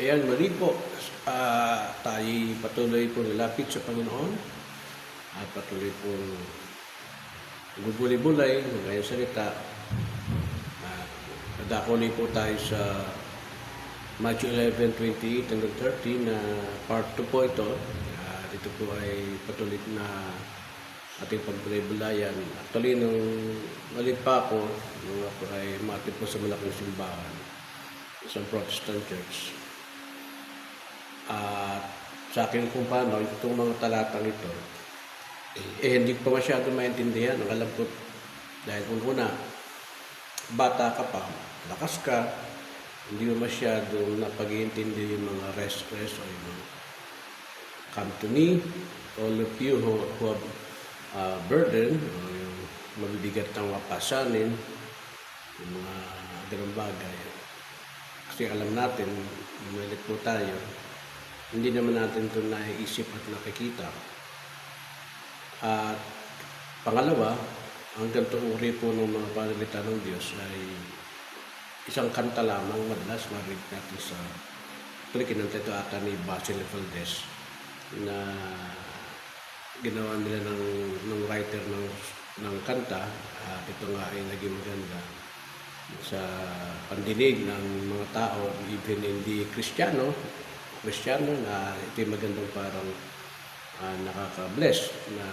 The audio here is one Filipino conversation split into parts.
Ayan, muli po, tayo'y patuloy po nilapit sa Panginoon at patuloy po gugulay-bulay ng kanyang salita. Nadako po tayo sa Matthew 11:28 hanggang 30 na part 2 po ito. Dito po ay patuloy na ating pagbulay-bulayan. Actually, nung mali pa ako, nung ako ay umatin po sa malaking simbahan, isang Protestant church. At sa akin kung paano, itong mga talatang ito, hindi ko pa masyado maintindihan. Ang alam ko, dahil kung una, bata ka pa, lakas ka, hindi mo masyadong napag-iintindi yung mga rest o yung mga come to me, all of you who have burden, o yung mabibigat ng mapasanin, yung mga ganong bagay. Kasi alam natin, umilit po tayo, hindi naman natin ito naiisip at nakikita. At pangalawa, ang ganitong uri po ng mga panalita ng Diyos ay isang kanta lamang madalas marinig natin sa kinanta ito ata ni Basil Valdez na ginawa nila ng writer ng kanta. Ito nga ay naging maganda sa pandinig ng mga tao, even hindi Kristiyano na ito'y magandang parang nakaka-bless na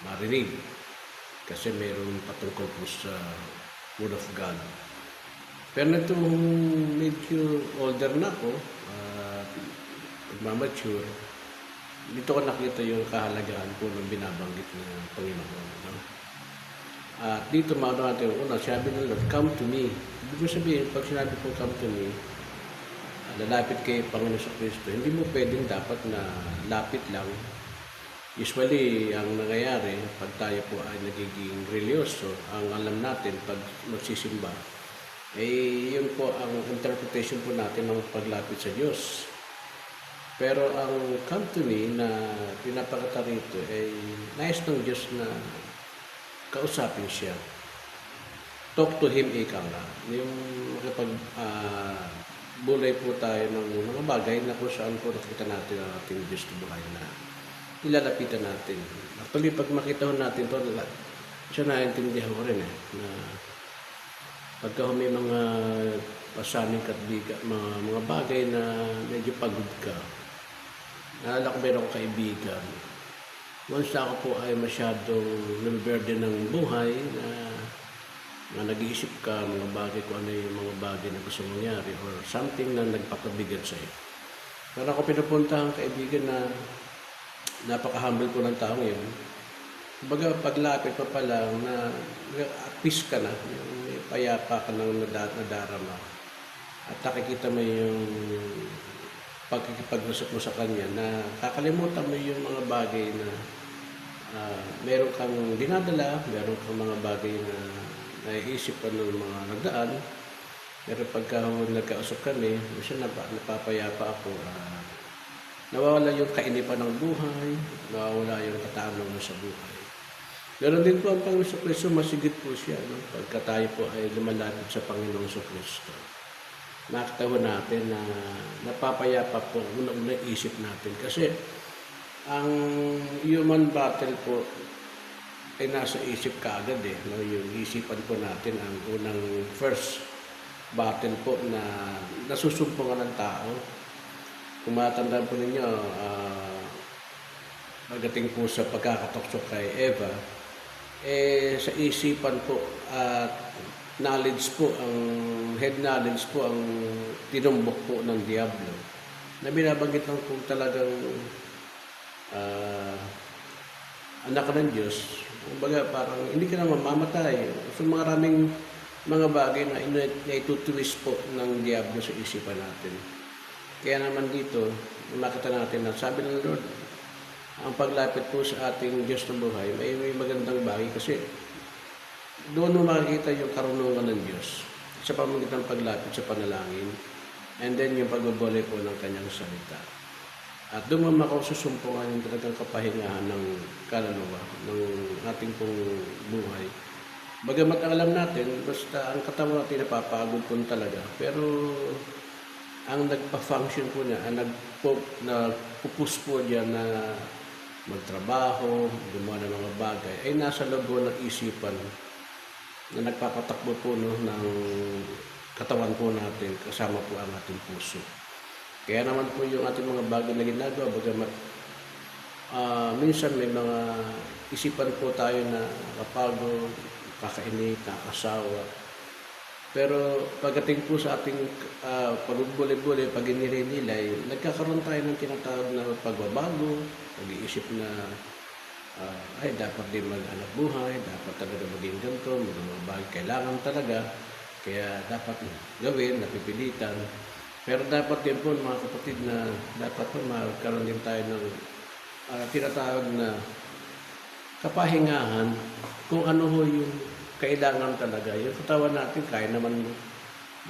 marinig kasi mayroon patungkol po sa Word of God. Pero nitong medyo older na ako, pagmamature, dito ko nakita yung kahalagahan po ng binabanggit ng Panginoon. No? At dito maano natin, una, sabi ng Lord, come to me. Ibig ko sabihin, pag sinabi ko come to me, lalapit kay Panginoon sa Kristo, hindi mo pwedeng dapat na lapit lang. Usually, ang nangyayari, pag tayo po ay nagiging religyoso, ang alam natin pag magsisimba, yun po ang interpretation po natin ng paglapit sa Diyos. Pero ang come to me na pinapakita rito ay nais ng Diyos na kausapin siya. Talk to Him, ika nga. Yung kapag bulay po tayo ng mga bagay na kung saan po nakita natin ang ating Diyos na buhay na ilalapitan natin. Actually, pag makita ho natin ito, siya naiintindihan ko rin na pagka may mga pasaning katbiga, mga bagay na medyo pagod ka, naalala ko meron akong kaibigan. Once ako po ay masyadong nabiburden ng buhay na nag-iisip ka mga bagay kung ano yung mga bagay na gusto mangyari or something na nagpapabigat sa'yo. Pero ako pinupunta ang kaibigan na napaka-humble po ng tao ngayon. Kumbaga, paglapit pa lang na at peace ka na, may payapa ka nang nadarama. At nakikita mo yung pagkikipag-usap mo sa kanya na kakalimutan mo yung mga bagay na meron kang dinadala, meron kang mga bagay na naiisip pa ng mga nagdaan. Pero pagka nagkausap kami, minsan napapayapa ako. Nawawala yung kainipan ng buhay, nawawala yung katanungan sa buhay. Ganon din po ang Panginoon sa Kristo, masigit po siya. No? Pagka tayo po ay lumalapit sa Panginoon sa Kristo, nakatawa natin na napapayapa po ang unang isip natin. Kasi ang human battle po ay nasa isip kaagad no? Yung isipan po natin ang unang first battle po na nasusumpungan ng tao. Kung matandaan po ninyo, pagdating po sa pagkakatoksok kay Eva, sa isipan po at knowledge po, ang head knowledge po ang tinumbok po ng Diablo. Na binabanggit lang po talagang anak ka ng Diyos. Kumbaga parang hindi ka na mamamatay. So maraming mga bagay na itutuwis po ng Diablo sa isipan natin. Kaya naman dito, makita natin na sabi ng Lord, ang paglapit po sa ating Diyos na buhay, may magandang bagay kasi doon mo makikita yung karunungan ng Diyos sa pamamagitan ng paglapit sa panalangin and then yung pagbabalik po ng kanyang salita. At doon mo makasusumpungan yung talagang kapahingahan ng kaluluwa ng ating pong buhay. Bagamat ang alam natin, basta ang katawan natin napapagod po talaga. Pero ang ang nagpa-function po niya, ang nagpupus po diyan na magtrabaho, gumawa ng mga bagay, ay nasa loob po ng isipan na nagpapatakbo po no, ng katawan po natin, kasama po ang ating puso. Kaya naman po yung ating mga bagay na ginagawa, bagamat minsan may mga isipan po tayo na kapagod, kakainit, nakakasawa. Pero pagdating po sa ating pagbubuli-buli, pag inilay-nilay, nagkakaroon tayo ng tinatawag na pagbabago, pag-iisip na ay dapat din mag-anak buhay, dapat talaga maging ganito, mga bagay kailangan talaga, kaya dapat gawin, napipilitan. Pero dapat din po mga kapatid na dapat po magkaroon din tayo ng tinatawag na kapahingahan kung ano ho yung kailangan talaga. Yung katawan natin, kaya naman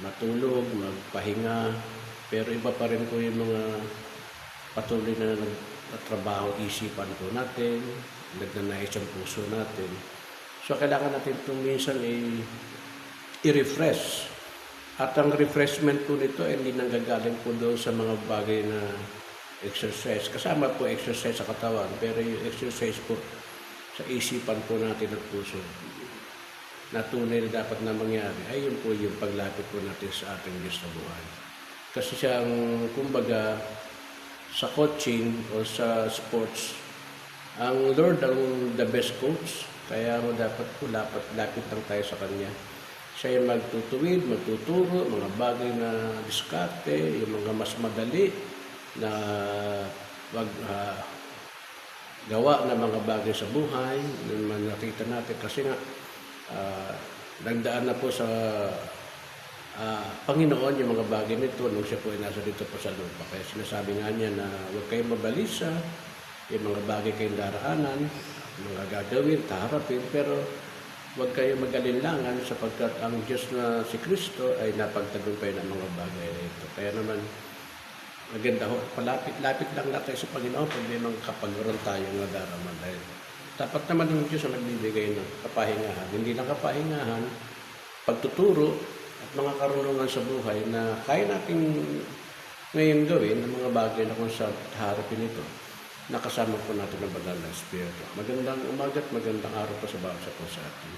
matulog, magpahinga, pero iba pa rin po yung mga patuloy na nagtatrabaho, isipan po natin, nagnanais ang puso natin. So, kailangan natin itong minsan i-refresh. At ang refreshment po nito ay hindi nanggagaling po doon sa mga bagay na exercise. Kasama po exercise sa katawan, pero yung exercise po sa isipan po natin at puso na tunay na dapat na mangyari, ay yun po yung paglapit po natin sa ating Diyos na buhay. Kasi siyang, kumbaga, sa coaching o sa sports, ang Lord ang the best coach, kaya mo dapat po lapit lang tayo sa Kanya. Siya yung magtutuwid, magtuturo, mga bagay na diskarte, yung mga mas madali na gawa ng mga bagay sa buhay, na nakita natin kasi nga, nagdaan na po sa Panginoon yung mga bagay nito nung siya po ay nasa dito po sa lupa. Kaya sinasabi nga niya na huwag kayong mabalisa, yung mga bagay kayong daraanan, mga gagawin, taharapin, pero huwag kayong mag-alinlangan sapagkat ang Diyos na si Kristo ay napagtagumpay ng mga bagay na ito. Kaya naman, maganda ho, lapit lang natin sa Panginoon pag may mga kapagkaroon tayong nadarama dahil dapat naman yung Diyos ang nagbibigay ng kapahingahan. Hindi lang kapahingahan, pagtuturo at mga karunungan sa buhay na kaya natin ngayon gawin ng mga bagay na kung sa harapin ito. Nakasama po natin ang banal na Espiritu. Magandang umaga at magandang araw po sa bawat sa atin.